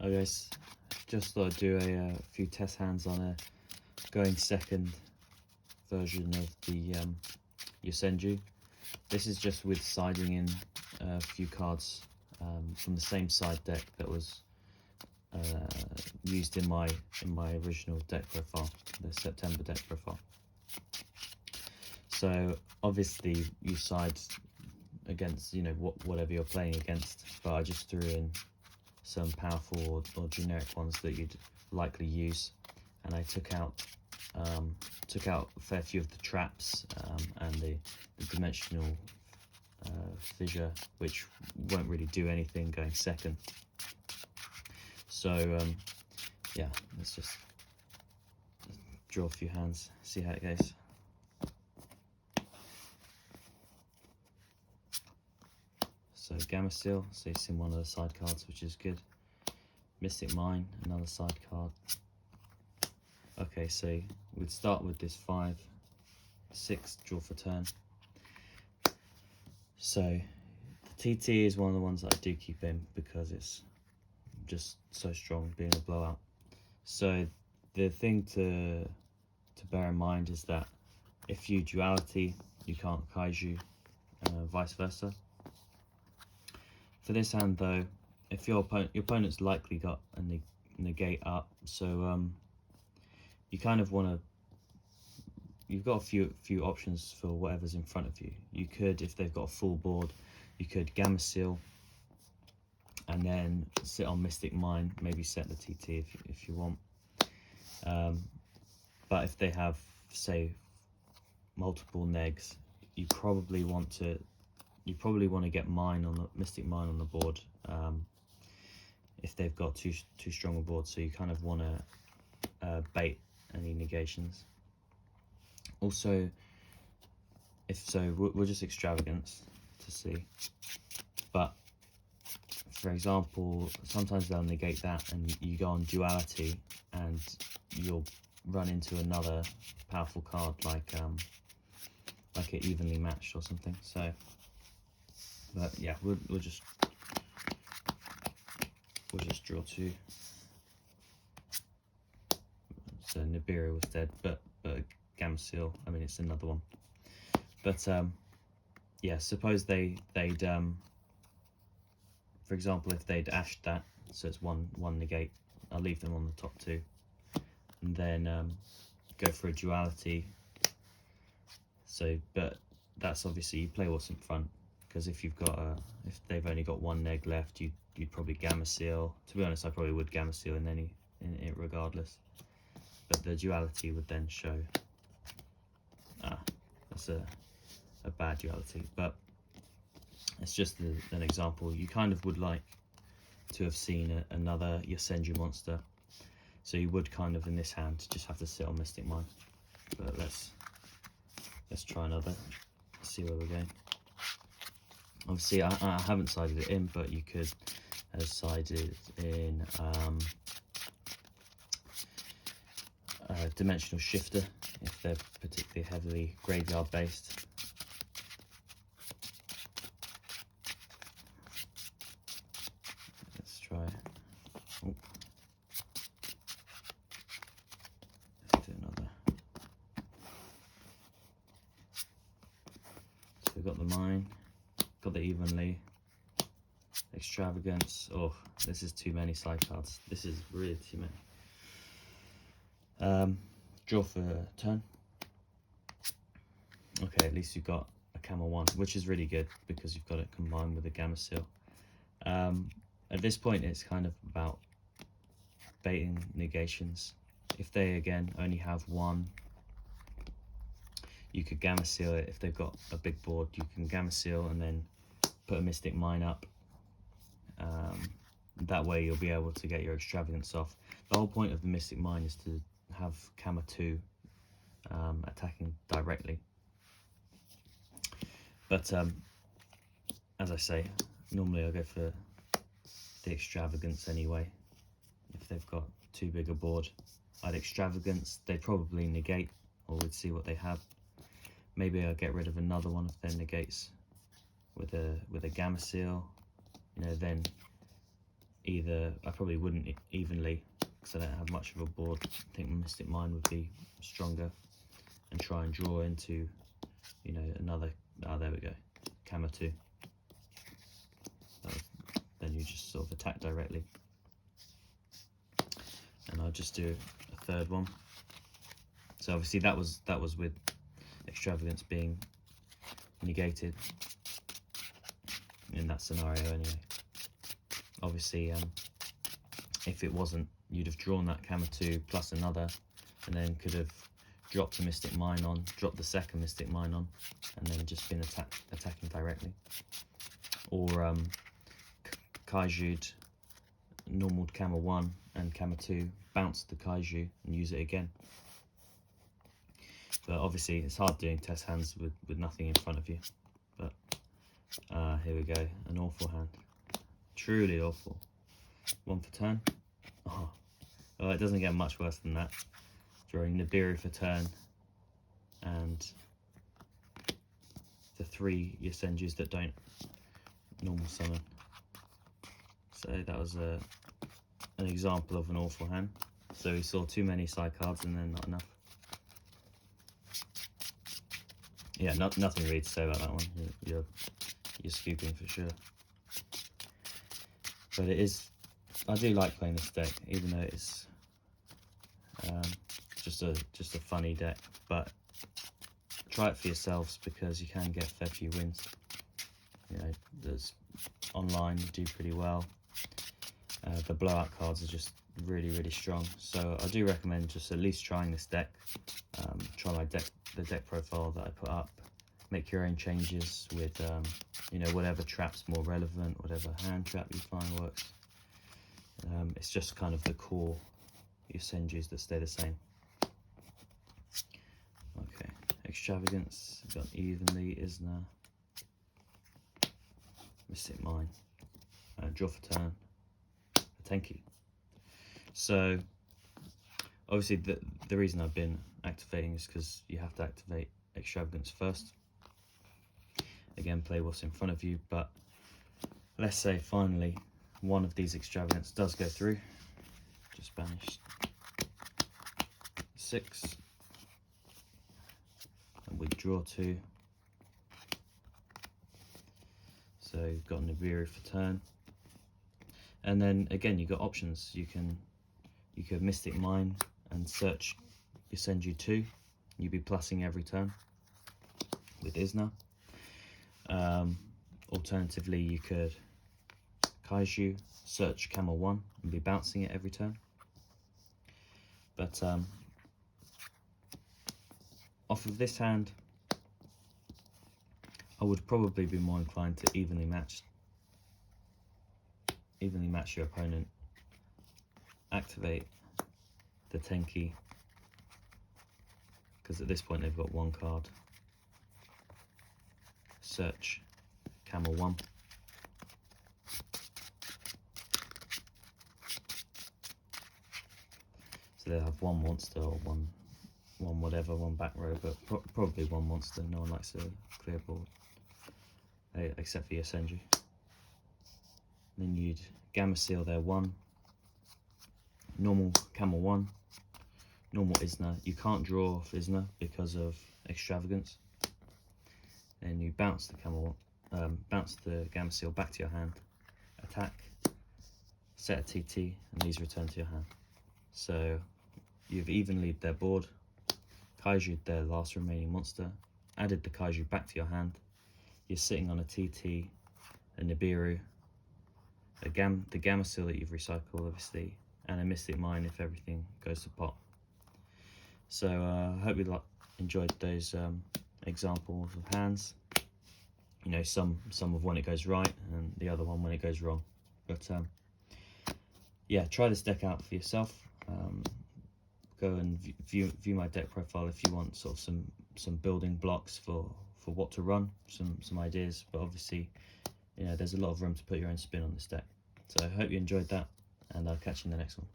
Hi guys, just thought I'd do a few test hands on a going second version of the Yosenju. This is just with siding in a few cards from the same side deck that was used in my original deck profile, the September deck profile. So obviously you side against whatever you're playing against, but I just threw in some powerful or generic ones that you'd likely use, and I took out a fair few of the traps and the dimensional fissure, which won't really do anything going second. So yeah, let's just draw a few hands, see how it goes. So Gamma Seal, so you've seen one of the side cards, which is good. Mystic Mine, another side card. Okay, so we'd start with this 5, 6 draw for turn. So the TT is one of the ones that I do keep in because it's just so strong, being a blowout. So the thing to bear in mind is that if you duality, you can't kaiju, vice versa. For this hand though, if your opponent's likely got a negate up, so you kind of want to, you've got a few options for whatever's in front of you. You could, if they've got a full board, you could Gamma Seal and then sit on Mystic Mine, maybe set the TT if you want. But if they have, say, multiple negs, you probably want to get Mystic Mine on the board if they've got too strong a board. So you kind of want to bait any negations. Also, if so, we'll just extravagance to see. But for example, sometimes they'll negate that, and you go on duality, and you'll run into another powerful card like it evenly matched or something. So, but yeah, we'll just draw 2. So Nibiru was dead, but Gamma Seal, I mean, it's another one. But yeah, suppose they'd for example, if they'd ashed that, so it's one negate, I'll leave them on the top 2, and then go for a duality. So, but that's obviously, you play what's in front, because if if they've only got 1 neg left, you'd probably Gamma Seal. To be honest, I probably would Gamma Seal in it regardless. But the duality would then show, that's a bad duality, but it's just an example. You kind of would like to have seen another Yosenju monster, so you would kind of in this hand just have to sit on Mystic Mine. But let's try another, see where we're going. Obviously I haven't sided it in, but you could have sided in Dimensional Shifter if they're particularly heavily graveyard based. Let's try. Oh. Let's do another. So we've got the Mine, got the Evenly, Extravagance. Oh, this is too many side cards. This is really too many. Draw for turn. Okay, at least you've got a Camel 1, which is really good because you've got it combined with a Gamma Seal. At this point, it's kind of about baiting negations. If they again only have 1, you could Gamma Seal it. If they've got a big board, you can Gamma Seal and then put a Mystic Mine up. That way you'll be able to get your extravagance off. The whole point of the Mystic Mine is to have Gamma 2 attacking directly. But as I say, normally I go for the extravagance anyway. If they've got too big a board, I'd extravagance. They probably negate, or we'd see what they have. Maybe I'll get rid of another one of their negates with a Gamma Seal. Then I probably wouldn't evenly, because I don't have much of a board. I think Mystic Mine would be stronger, and try and draw into, you know, another, there we go, Camera 2. Then you just sort of attack directly. And I'll just do a third one. So obviously that was with Extravagance being negated in that scenario anyway. Obviously, if it wasn't, you'd have drawn that Camera 2 plus another, and then could have dropped a Mystic Mine on, dropped the second Mystic Mine on, and then just been attacking directly. Or Kaiju'd normal Camera 1 and Camera 2, bounce the Kaiju and use it again. But obviously it's hard doing test hands with nothing in front of you. But here we go, an awful hand. Truly awful. 1 for turn. Oh, well, it doesn't get much worse than that. Drawing Nibiru for turn, and the 3 Yosenjus that don't normal summon. So that was an example of an awful hand. So we saw too many side cards and then not enough. Yeah, nothing really to say about that one. You're scooping for sure. But it is, I do like playing this deck, even though it's just a funny deck. But try it for yourselves, because you can get a fair few wins. You know, there's online, you do pretty well. The blowout cards are just really strong. So I do recommend just at least trying this deck. Try the deck profile that I put up. Make your own changes with you know, whatever trap's more relevant, whatever hand trap you find works. It's just kind of the core Yosenjus that stay the same. Okay, Extravagance, got evenly, Isna, Mystic Mine, draw for turn, Tenki. So obviously the reason I've been activating is because you have to activate Extravagance first. Again, play what's in front of you, but let's say finally one of these Extravagance does go through. Just banish 6, and we draw 2. So you've got Nibiru for turn, and then again you've got options. You could Mystic Mine and search Yosenju 2. You'd be plussing every turn with Isna. Alternatively, you could Kaiju, search Camera 1 and be bouncing it every turn. But off of this hand, I would probably be more inclined to evenly match your opponent. Activate the Tenki, because at this point they've got 1 card. Search Camera 1. So they'll have 1 monster or one whatever, 1 back row, but probably 1 monster. No one likes a clear board, except for Yosenju. Then you'd Gamma Seal their 1, normal Camera 1, normal Isna. You can't draw off Isna because of Extravagance. And you bounce the bounce the Gamma Seal back to your hand, attack, set a TT, and these return to your hand. So you've evenly their board, Kaiju'd their last remaining monster, added the Kaiju back to your hand. You're sitting on a TT, a Nibiru, the Gamma Seal that you've recycled obviously, and a Mystic Mine if everything goes to pot. So I hope you enjoyed those examples of hands. You know, some of when it goes right and the other one when it goes wrong. But yeah, try this deck out for yourself. Go and view my deck profile if you want sort of some building blocks for what to run, some ideas. But obviously, you know, there's a lot of room to put your own spin on this deck. So I hope you enjoyed that, and I'll catch you in the next one.